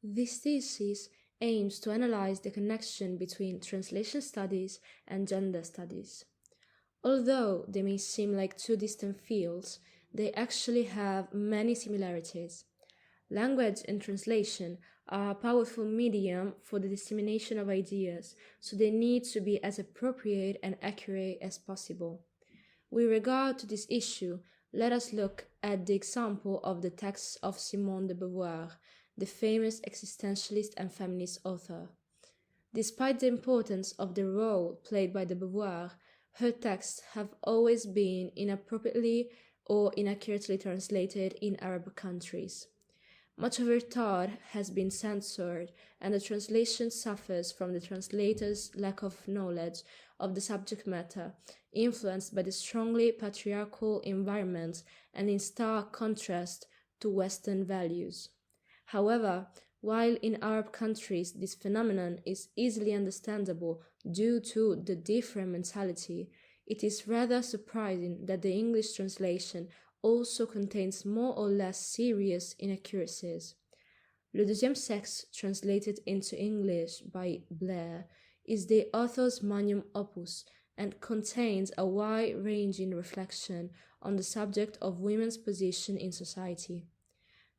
This thesis aims to analyze the connection between translation studies and gender studies. Although they may seem like two distant fields, they actually have many similarities. Language and translation are a powerful medium for the dissemination of ideas, so they need to be as appropriate and accurate as possible. With regard to this issue, let us look at the example of the texts of Simone de Beauvoir, the famous existentialist and feminist author. Despite the importance of the role played by de Beauvoir, her texts have always been inappropriately or inaccurately translated in Arab countries. Much of her thought has been censored, and the translation suffers from the translator's lack of knowledge of the subject matter, influenced by the strongly patriarchal environment and in stark contrast to Western values. However, while in Arab countries this phenomenon is easily understandable due to the different mentality, it is rather surprising that the English translation also contains more or less serious inaccuracies. Le Deuxième Sexe, translated into English by Blair, is the author's magnum opus and contains a wide-ranging reflection on the subject of women's position in society.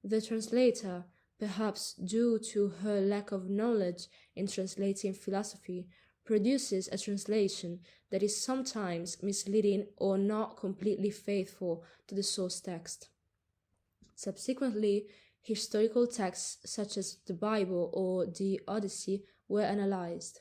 The translator, perhaps due to her lack of knowledge in translating philosophy, produces a translation that is sometimes misleading or not completely faithful to the source text. Subsequently, historical texts such as the Bible or the Odyssey were analyzed.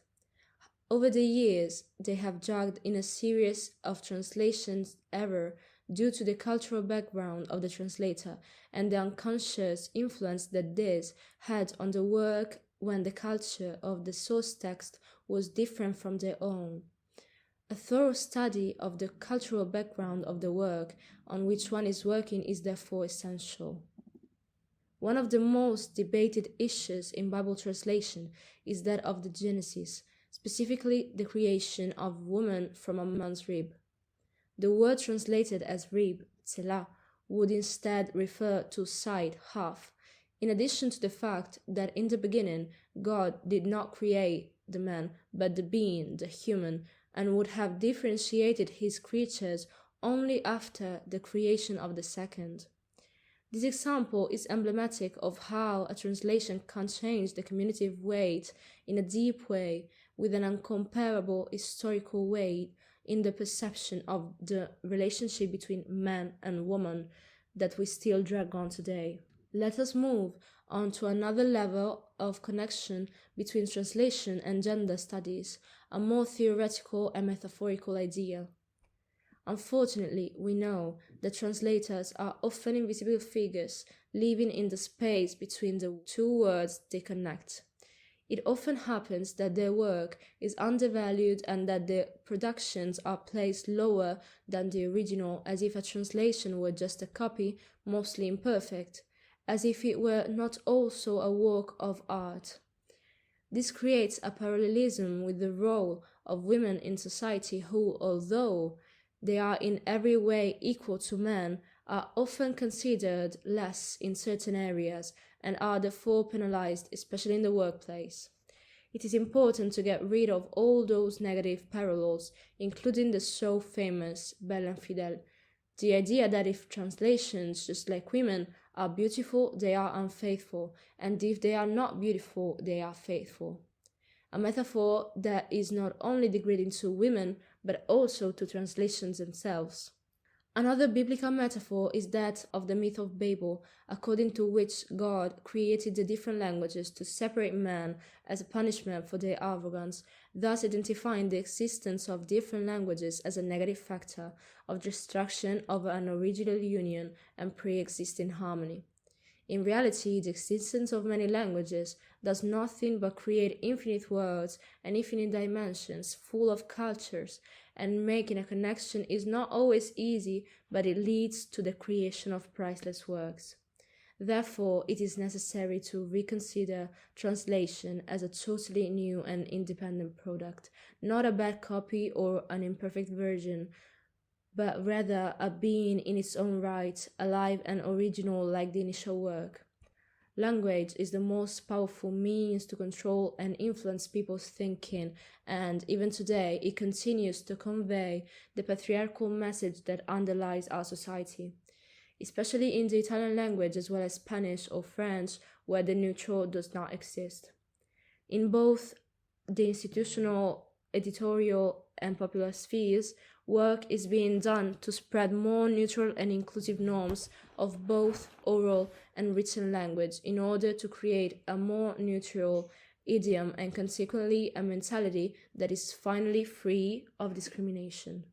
Over the years, they have dragged in a series of translations error due to the cultural background of the translator and the unconscious influence that this had on the work when the culture of the source text was different from their own. A thorough study of the cultural background of the work on which one is working is therefore essential. One of the most debated issues in Bible translation is that of the Genesis, specifically the creation of woman from a man's rib. The word translated as rib, tselah, would instead refer to side, half, in addition to the fact that in the beginning God did not create the man, but the being, the human, and would have differentiated his creatures only after the creation of the second. This example is emblematic of how a translation can change the cumulative weight in a deep way, with an incomparable historical weight in the perception of the relationship between man and woman that we still drag on today. Let us move on to another level of connection between translation and gender studies, a more theoretical and metaphorical idea. Unfortunately, we know that translators are often invisible figures living in the space between the two words they connect. It often happens that their work is undervalued and that their productions are placed lower than the original, as if a translation were just a copy, mostly imperfect, as if it were not also a work of art. This creates a parallelism with the role of women in society who, although they are in every way equal to men, are often considered less in certain areas and are therefore penalized, especially in the workplace. It is important to get rid of all those negative parallels, including the so famous Belle and Fidèle. The idea that if translations, just like women, are beautiful, they are unfaithful, and if they are not beautiful, they are faithful. A metaphor that is not only degrading to women, but also to translations themselves. Another biblical metaphor is that of the myth of Babel, according to which God created the different languages to separate man as a punishment for their arrogance, thus identifying the existence of different languages as a negative factor of destruction of an original union and pre-existing harmony. In reality, the existence of many languages does nothing but create infinite worlds and infinite dimensions full of cultures, and making a connection is not always easy, but it leads to the creation of priceless works. Therefore, it is necessary to reconsider translation as a totally new and independent product, not a bad copy or an imperfect version, but rather a being in its own right, alive and original like the initial work. Language is the most powerful means to control and influence people's thinking, and even today it continues to convey the patriarchal message that underlies our society, especially in the Italian language as well as Spanish or French, where the neutral does not exist. In both the institutional, editorial, and popular spheres, work is being done to spread more neutral and inclusive norms of both oral and written language in order to create a more neutral idiom and consequently a mentality that is finally free of discrimination.